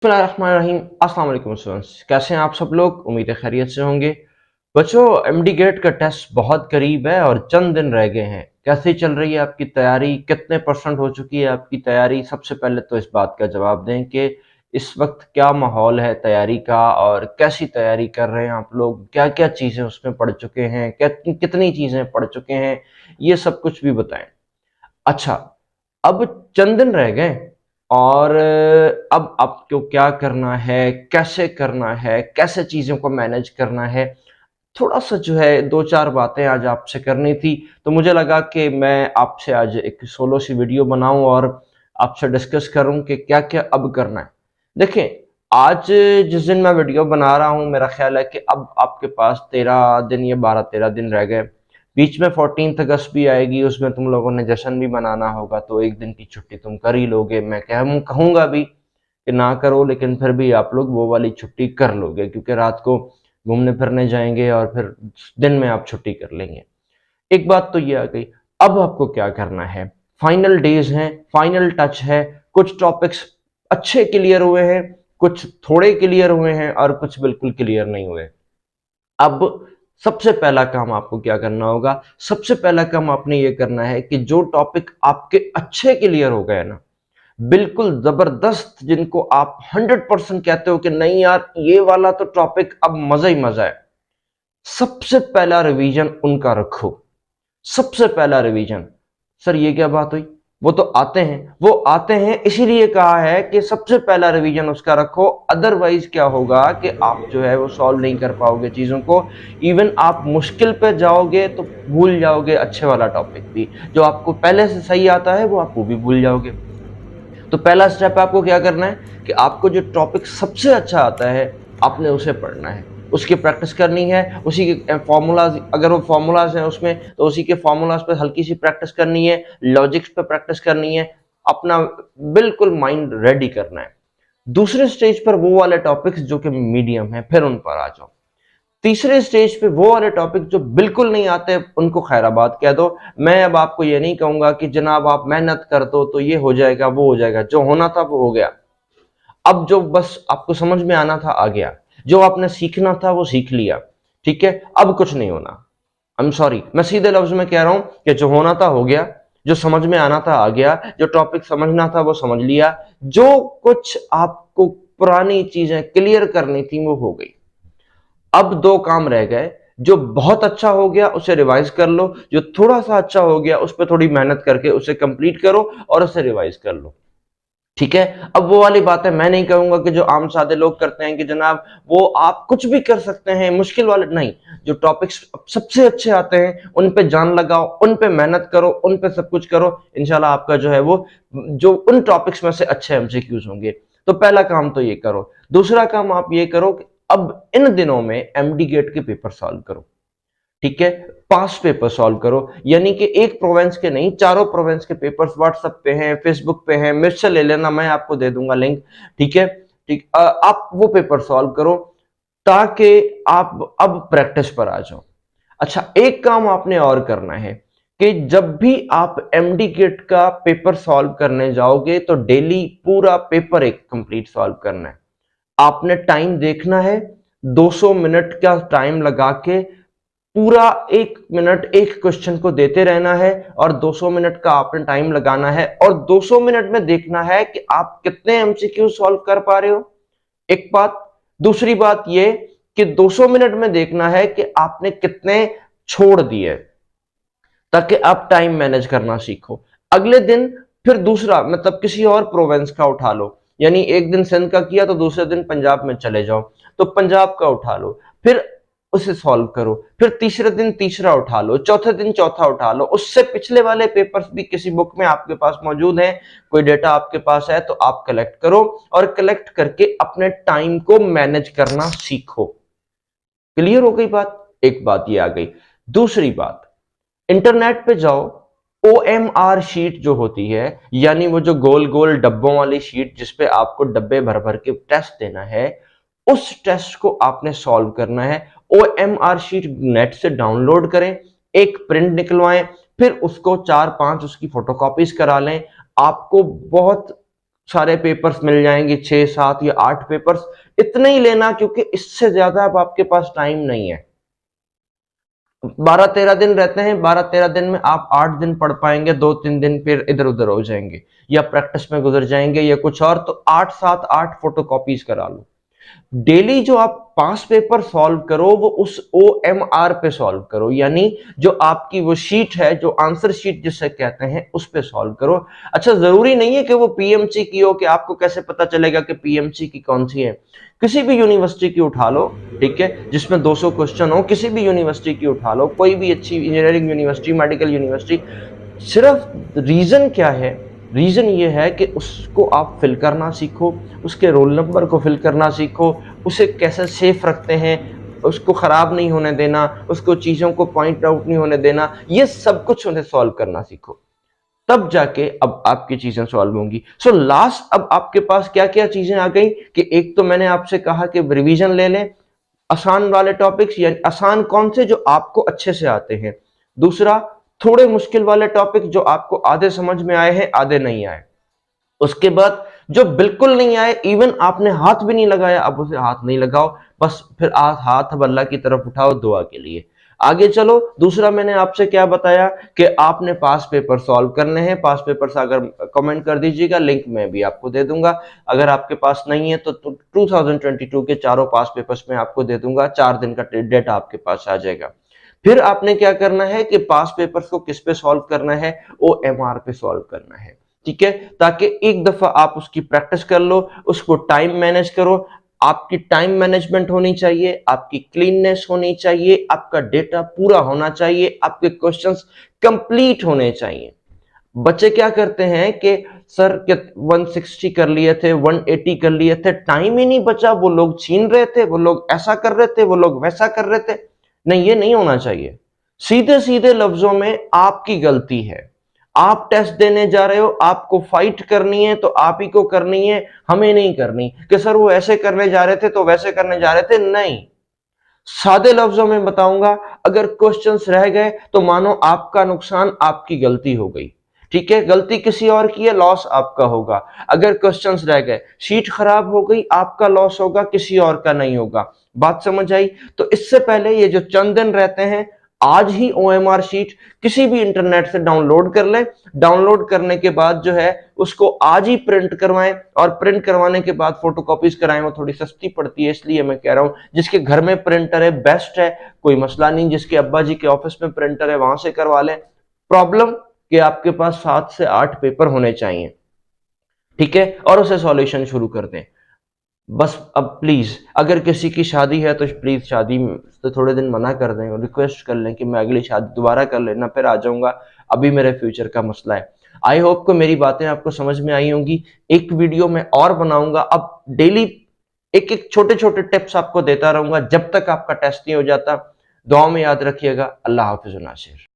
बिस्मिल्लाहिर्रहमानिर्रहीम। अस्सलाम वालेकुम स्टूडेंट्स, कैसे हैं आप सब लोग? उम्मीद है खैरियत से होंगे। बच्चों, एमडी गेट का टेस्ट बहुत करीब है और चंद दिन रह गए हैं। कैसी चल रही है आपकी तैयारी? कितने परसेंट हो चुकी है आपकी तैयारी? सबसे पहले तो इस बात का जवाब दें कि इस वक्त क्या माहौल है तैयारी का और कैसी तैयारी कर रहे हैं आप लोग? क्या क्या चीज़ें उसमें पढ़ चुके हैं? कितनी चीज़ें पढ़ चुके हैं? ये सब कुछ भी बताएं। अच्छा, अब चंद दिन रह गए और अब आपको क्या करना है, कैसे करना है, कैसे चीज़ों को मैनेज करना है, थोड़ा-सा जो है 2-4 बातें आज आपसे करनी थी। तो मुझे लगा कि मैं आपसे आज एक सोलो सी वीडियो बनाऊँ और आपसे डिस्कस करूँ कि क्या-क्या अब करना है। देखें, आज जिस दिन मैं वीडियो बना रहा हूँ, मेरा ख़्याल है कि अब आपके पास 13 दिन या 12-13 दिन रह गए। बीच में 14th अगस्त भी आएगी, उसमें तुम लोगों ने जश्न भी मनाना होगा, तो 1 दिन की छुट्टी तुम कर ही लोगे। मैं कहूँगा भी कि ना करो, लेकिन फिर भी आप लोग वो वाली छुट्टी कर लोगे क्योंकि रात को घूमने फिरने जाएंगे और फिर दिन में आप छुट्टी कर लेंगे। एक बात तो ये आ गई। अब आपको क्या करना है? फाइनल डेज हैं, फाइनल टच है। कुछ टॉपिक्स अच्छे क्लियर हुए हैं, कुछ थोड़े क्लियर हुए हैं और कुछ बिल्कुल क्लियर नहीं हुए। अब सबसे पहला काम आपको क्या करना होगा? सबसे पहला काम आपने ये करना है कि जो टॉपिक आपके अच्छे क्लियर हो गए ना, बिल्कुल जबरदस्त, जिनको आप 100% कहते हो कि नहीं यार ये वाला तो टॉपिक अब मजा ही मजा है, सबसे पहला रिवीजन उनका रखो। सबसे पहला रिवीजन। सर ये क्या बात हुई? वो आते हैं इसीलिए कहा है कि सबसे पहला रिवीजन उसका रखो। अदरवाइज क्या होगा कि आप जो है वो सॉल्व नहीं कर पाओगे चीजों को। इवन आप मुश्किल पे जाओगे तो भूल जाओगे अच्छे वाला टॉपिक भी। जो आपको पहले से सही आता है वो आप वो भी भूल जाओगे। तो पहला स्टेप आपको क्या करना है कि आपको जो टॉपिक सबसे अच्छा आता है आपने उसे पढ़ना है, उसकी प्रैक्टिस करनी है, उसी के फॉर्मूलाज, अगर वो फॉर्मूलाज हैं उसमें तो उसी के फॉर्मूलाज पे हल्की सी प्रैक्टिस करनी है, लॉजिक्स पे प्रैक्टिस करनी है, अपना बिल्कुल माइंड रेडी करना है। दूसरे स्टेज पर वो वाले टॉपिक्स जो कि मीडियम है, फिर उन पर आ जाओ। तीसरे स्टेज पे वो वाले टॉपिक जो बिल्कुल नहीं आते उनको खैराबाद कह दो। मैं अब आपको ये नहीं कहूंगा कि जनाब आप मेहनत कर दो तो ये हो जाएगा वो हो जाएगा। जो होना था वो हो गया। अब जो बस आपको समझ में आना था आ गया, जो आपने सीखना था वो सीख लिया। ठीक है, अब कुछ नहीं होना। आई एम सॉरी, मैं सीधे लफ्ज में कह रहा हूं कि जो होना था हो गया, जो समझ में आना था आ गया, जो टॉपिक समझना था वो समझ लिया, जो कुछ आपको पुरानी चीजें क्लियर करनी थी वो हो गई। अब दो काम रह गए। जो बहुत अच्छा हो गया उसे रिवाइज कर लो, जो थोड़ा सा अच्छा हो गया उस पर थोड़ी मेहनत करके उसे कंप्लीट करो और उसे रिवाइज कर लो। ठीक है, अब वो वाली बात है, मैं नहीं कहूंगा कि जो आम सादे लोग करते हैं कि जनाब वो आप कुछ भी कर सकते हैं, मुश्किल वाले नहीं। जो टॉपिक्स सबसे अच्छे आते हैं उन पे जान लगाओ, उन पे मेहनत करो, उन पे सब कुछ करो। इंशाल्लाह आपका जो है वो जो उन टॉपिक्स में से अच्छे एमसीक्यूज होंगे। तो पहला काम तो ये करो। दूसरा काम आप ये करो कि अब इन दिनों में एमडी गेट के पेपर सॉल्व करो। ठीक है, पास पेपर सॉल्व करो, यानी कि एक प्रोवेंस के नहीं, चारों प्रोवेंस के पेपर्स व्हाट्सएप पे हैं, फेसबुक पे हैं, मेरे से ले लेना, मैं आपको दे दूंगा लिंक। ठीक है, ठीक, आप वो पेपर सॉल्व करो ताकि आप अब प्रैक्टिस पर आ जाओ। अच्छा, एक काम आपने और करना है कि जब भी आप एमडी किट का पेपर सॉल्व करने जाओगे तो डेली पूरा पेपर एक कंप्लीट सॉल्व करना है। आपने टाइम देखना है, 200 मिनट का टाइम लगा के पूरा 1 मिनट एक क्वेश्चन को देते रहना है और 200 मिनट का आपने टाइम लगाना है और 200 मिनट में देखना है कि आप कितने एमसीक्यू सॉल्व कर पा रहे हो। एक बात। दूसरी बात ये कि 200 मिनट में देखना है कि आपने कितने छोड़ दिए, ताकि आप टाइम मैनेज करना सीखो। अगले दिन फिर दूसरा, मतलब किसी और प्रोविंस का उठा लो, यानी एक दिन सिंध का किया तो दूसरे दिन पंजाब में चले जाओ, तो पंजाब का उठा लो, फिर उसे सॉल्व करो, फिर तीसरे दिन तीसरा उठा लो, चौथे दिन चौथा उठा लो। उससे पिछले वाले पेपर्स भी किसी बुक में आपके पास मौजूद हैं, कोई डेटा आपके पास है तो आप कलेक्ट करो और कलेक्ट करके अपने टाइम को मैनेज करना सीखो। क्लियर हो गई बात? एक बात ये आ गई। दूसरी बात, इंटरनेट पे जाओ, ओएमआर शीट जो होती है, यानी वो जो गोल गोल डब्बों वाली शीट जिसपे आपको डब्बे भर भर के टेस्ट देना है, उस टेस्ट को आपने सॉल्व करना है। ओएमआर शीट नेट से डाउनलोड करें, एक प्रिंट निकलवाएं, फिर उसको 4-5 उसकी फोटोकॉपीज करा लें। आपको बहुत सारे पेपर्स मिल जाएंगे, 6, 7 या 8 पेपर्स, इतने ही लेना, क्योंकि इससे ज्यादा अब आपके पास टाइम नहीं है। 12-13 दिन रहते हैं, 12-13 दिन में आप 8 दिन पढ़ पाएंगे, 2-3 दिन फिर इधर उधर हो जाएंगे, या प्रैक्टिस में गुजर जाएंगे या कुछ और, तो 8-7-8 फोटो कॉपीज करा लो। डेली जो आप पास पेपर सॉल्व करो वो उस OMR पे सॉल्व करो, यानी जो आपकी वो शीट है, जो आंसर शीट जिसे कहते हैं, उस पे सॉल्व करो। अच्छा, जरूरी नहीं है कि वो पीएमसी की हो, कि आपको कैसे पता चलेगा कि पीएमसी की कौन सी है। किसी भी यूनिवर्सिटी की उठा लो, ठीक है, जिसमें 200 क्वेश्चन हो, किसी भी यूनिवर्सिटी की उठा लो, कोई भी अच्छी इंजीनियरिंग यूनिवर्सिटी, मेडिकल यूनिवर्सिटी। सिर्फ रीजन क्या है? रीजन ये है कि उसको आप फिल करना सीखो, उसके रोल नंबर को फिल करना सीखो, उसे कैसे सेफ रखते हैं, उसको खराब नहीं होने देना, उसको चीजों को पॉइंट आउट नहीं होने देना, ये सब कुछ उन्हें सॉल्व करना सीखो। तब जाके अब आपकी चीजें सॉल्व होंगी। सो लास्ट, अब आपके पास क्या क्या चीजें आ गई कि एक तो मैंने आपसे कहा कि रिवीजन ले लें, आसान वाले टॉपिक्स, यानी आसान कौन से, जो आपको अच्छे से आते हैं। दूसरा, थोड़े मुश्किल वाले टॉपिक जो आपको आधे समझ में आए हैं, आधे नहीं आए। उसके बाद जो बिल्कुल नहीं आए, इवन आपने हाथ भी नहीं लगाया, अब उसे हाथ नहीं लगाओ, बस फिर हाथ अब अल्लाह की तरफ उठाओ दुआ के लिए। आगे चलो। दूसरा मैंने आपसे क्या बताया कि आपने पास पेपर सॉल्व करने हैं। पास पेपर्स अगर कमेंट कर दीजिएगा, लिंक मैं भी आपको दे दूंगा। अगर आपके पास नहीं है तो 2022 के चारों पास पेपर्स में आपको दे दूंगा, 4 दिन का डेटा आपके पास आ जाएगा। फिर आपने क्या करना है कि पास पेपर्स को किस पे सॉल्व करना है? OMR पे सॉल्व करना है, ठीक है, ताकि एक दफा आप उसकी प्रैक्टिस कर लो, उसको टाइम मैनेज करो। आपकी टाइम मैनेजमेंट होनी चाहिए, आपकी क्लीननेस होनी चाहिए, आपका डेटा पूरा होना चाहिए, आपके क्वेश्चंस कंप्लीट होने चाहिए। बच्चे क्या करते हैं कि सर के 160 कर लिए थे, 180 कर लिए थे, टाइम ही नहीं बचा, वो लोग छीन रहे थे, वो लोग ऐसा कर रहे थे, वो लोग वैसा कर रहे थे। नहीं, ये नहीं होना चाहिए। सीधे सीधे लफ्जों में आपकी गलती है। आप टेस्ट देने जा रहे हो, आपको फाइट करनी है तो आप ही को करनी है, हमें नहीं करनी कि सर वो ऐसे करने जा रहे थे तो वैसे करने जा रहे थे। नहीं, सादे लफ्जों में बताऊंगा, अगर क्वेश्चंस रह गए तो मानो आपका नुकसान, आपकी गलती हो गई, ठीक है, गलती किसी और की है, लॉस आपका होगा। अगर क्वेश्चंस रह गए, शीट खराब हो गई, आपका लॉस होगा, किसी और का नहीं होगा। बात समझ आई? तो इससे पहले ये जो चंद दिन रहते हैं, आज ही OMR शीट किसी भी इंटरनेट से डाउनलोड कर लें। डाउनलोड करने के बाद जो है उसको आज ही प्रिंट करवाएं, और प्रिंट करवाने के बाद फोटोकॉपीज कराएं। वो थोड़ी सस्ती पड़ती है, इसलिए मैं कह रहा हूं, जिसके घर में प्रिंटर है बेस्ट है, कोई मसला नहीं। जिसके अब्बा जी के ऑफिस में प्रिंटर है, वहां से करवा लें। प्रॉब्लम कि आपके पास 7 से 8 पेपर होने चाहिए, ठीक है, और उसे सॉल्यूशन शुरू कर दें। बस अब प्लीज, अगर किसी की शादी है तो प्लीज शादी तो थोड़े दिन मना कर दें, और रिक्वेस्ट कर लें कि मैं अगली शादी दोबारा कर लेना, फिर आ जाऊंगा, अभी मेरे फ्यूचर का मसला है। आई होप को मेरी बातें आपको समझ में आई होंगी। एक वीडियो मैं और बनाऊंगा, अब डेली एक एक छोटे छोटे टिप्स आपको देता रहूंगा, जब तक आपका टेस्ट नहीं हो जाता। दुआ में याद रखिएगा। अल्लाह हाफिज नासिर।